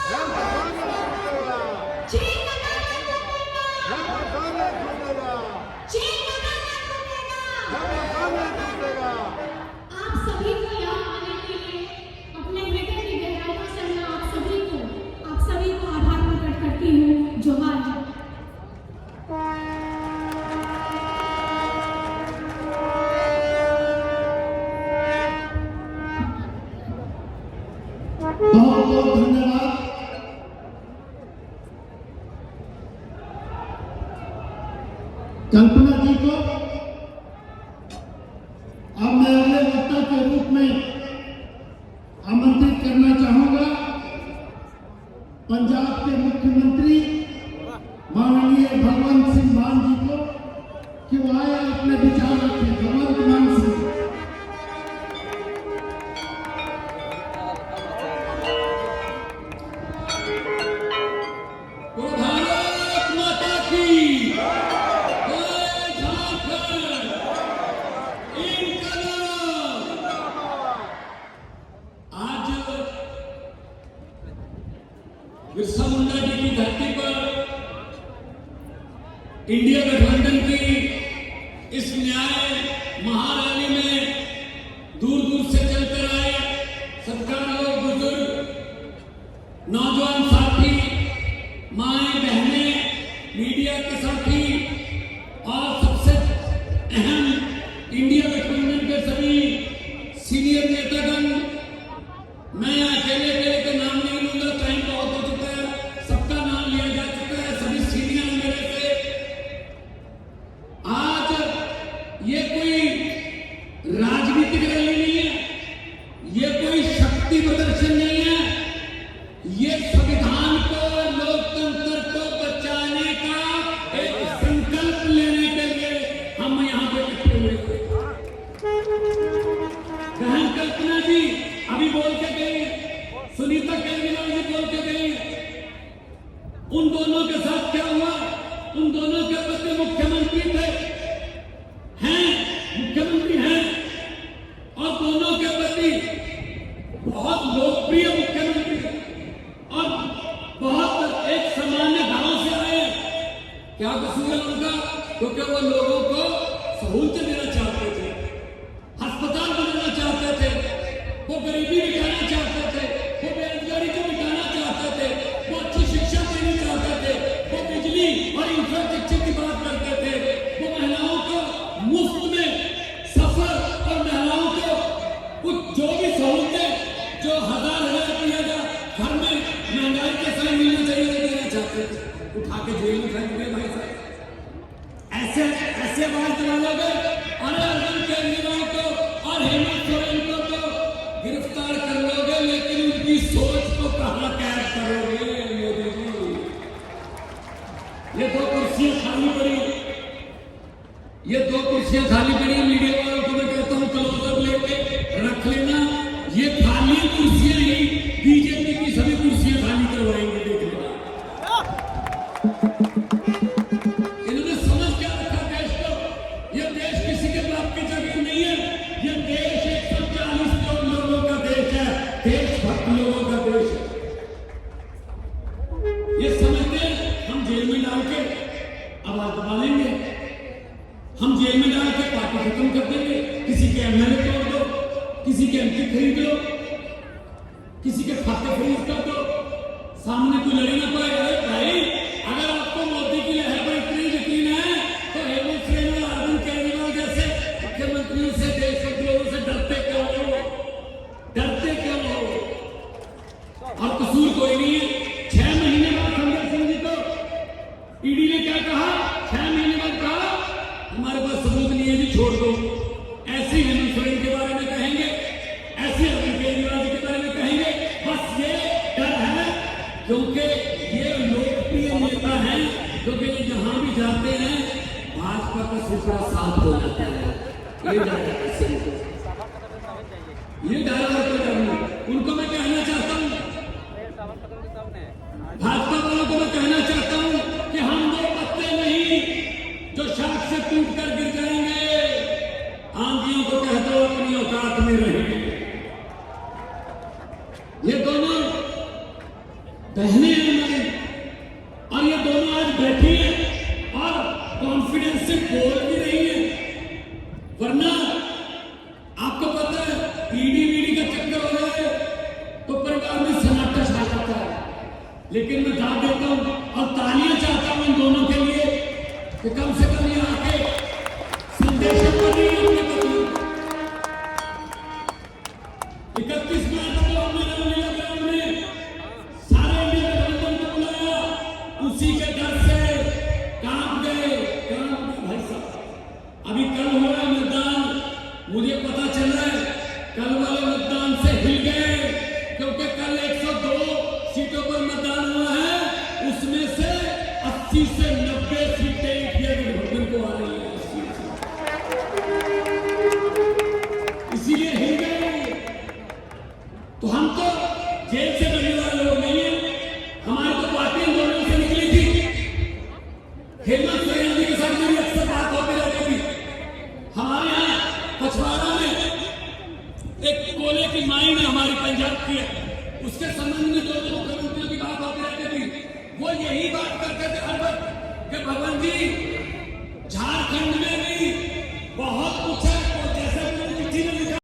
आप सभी को यहाँ आने के लिए अपने हृदय की गहराइयों से मैं आप सभी को आभार प्रकट करती हूँ। जोहार। बहुत बहुत धन्यवाद। कल्पना जी को अब मैं अगले वक्ता के रूप में आमंत्रित करना चाहूंगा पंजाब के मुख्यमंत्री माननीय भगवंत सिंह मान जी को कि वो आए अपने विचार रखें। भगवंत मान सिंह। बिरसा मुंडा जी की धरती पर इंडिया गठबंधन की इस न्याय महारैली में दूर दूर से चलकर आए सत्कारयोग बुजुर्ग, नौजवान साथी, माएं बहनें, मीडिया के साथी और सबसे अहम इंडिया गठबंधन के सभी सीनियर नेतागण। मैं अकेले के नाम नहीं लूंगा, टाइम बहुत हो चुका है, सबका नाम लिया जा चुका है, सभी सीनियर मेरे से। आज ये कोई राजनीतिक रैली नहीं है, ये कोई शक्ति प्रदर्शन नहीं है, ये संविधान को, लोकतंत्र को बचाने का एक संकल्प लेने के लिए हम यहाँ पे इकट्ठे हुए थे। बहन कल्पना जी अभी बोल के गई, सुनीता केजरीवाल जी बोल के गई। उन दोनों के साथ क्या हुआ? उन दोनों के पति मुख्यमंत्री थे, हैं, मुख्यमंत्री हैं, और दोनों के पति बहुत लोकप्रिय मुख्यमंत्री और बहुत एक सामान्य गांव से आए। क्या कसूर है उनका? क्योंकि वो लोगों को सहूलतें देना चाहते थे, अस्पताल बनाना चाहते थे, वो गरीबी मिटाना चाहते थे, वो बेरोजगारी को मिटाना चाहते थे, वो अच्छी शिक्षा देनी चाहते थे, वो बिजली और इंफ्रास्ट्रक्चर की बात करते थे, वो महिलाओं को मुफ्त में सफर और महिलाओं को कुछ जो भी सहूलतें जो 1000 दिया जा घर में महंगाई के समय मिलना चाहिए वो देना चाहते थे। उठा के जेल में फेंक दिए भाई साहब। ऐसे आवाज चला लोगे। अरे अरविंद केजरीवाल को और हेमंत सोरेन को तो गिरफ्तार कर लोगे, लेकिन उनकी सोच को कहां कैद करोगे मोदी जी? ये दो कुर्सियां खाली पड़ी, ये दो कुर्सियां खाली पड़ी। मीडिया वालों को मैं कहता हूं क्लोजअप लेके रख लेना, ये खाली कुर्सियां ही बीजेपी की सभी कुर्सियां खाली करवाएंगे। देख लेना इन्होंने समझ क्या रखा देश को। ये देश किसी के बाप की जगह नहीं है, ये देश 140 करोड़ लोगों का देश है, देशभक्त लोगों का देश है। ये समझते हैं हम जेल में डाल के आवाज दबा लेंगे, हम जेल में डाल के पार्टी खत्म कर देंगे, किसी के एमएलए तोड़ दो, किसी के एमपी खरीद लो, किसी के खाते फ्रीज कर दो, सामने कोई लड़े ना पाए। अरे भाई, अगर आपको मोदी की लहर पर इतनी यकीन है तो हेमंत सोरेन और अरविंद केजरीवाल जैसे मुख्यमंत्रियों से, देश के लोगों से डरते क्यों हो? डरते क्यों हो? और कसूर कोई नहीं है। 6 महीने बाद संजय सिंह जी को ईडी ने क्या कहा? 6 महीने बाद कहा हमारे पास सबूत नहीं है जी, छोड़ दो। ऐसे ही हेमंत सोरेन के बारे में कहेंगे, ऐसे अरविंद केजरीवाल जी के बारे में कहेंगे। बस ये डर है, क्योंकि ये लोकप्रिय नेता हैं, क्योंकि जहां भी जाते हैं भाजपा का सूखा साथ हो जाता है। ये डर है, ये डर उनको मैं कहना चाहता हूं, भाजपा वालों को मैं कहना चाहता हूं कि हम वो पत्ते नहीं जो शाख से टूट कर गिर जाएंगे। आंधियों को कह दो अपनी औकात में रहेंगे। ये दोनों कहने हैं हमारे, और ये दोनों आज बैठी है और कॉन्फिडेंस से बोल भी रही है। वरना आपको पता है ईडी का चक्कर हो जाए तो परिवार में सन्नाटा छा जाता है। लेकिन मैं दाद देता हूं और तालियां चाहता हूं इन दोनों के लिए कि कम से कम ये आके संदेश कर रही है अपने पति। 31 मार्च को हमने इंडिया ग्राउंड में सारे इंडिया गठबंधन को बुलाया, उसी के डर से कांप गए भाई साहब। अभी कल हो रहा मतदान, मुझे पता चला है कल वाले मतदान से हिल गए, क्योंकि कल 102 सीटों पर मतदान हुआ है, उसमें से 80 से 90 सीटें इंडिया गठबंधन को आ रही है। इसीलिए हिल गए। तो हम तो जेल से बनने वाले लोग नहीं है, हमारी तो पार्टी आंदोलन से निकली थी। हेमंत सोरेन जी के साथ मेरी अक्सर बात होती रहती थी। हमारे यहाँ पछवाड़ा में एक कोले की माइन है हमारी पंजाब की है, उसके संबंध में दो मुख्यमंत्रियों की बात होती रहती थी। वो यही बात करते थे हर वक्त कि भगवान जी झारखंड में भी बहुत कुछ है,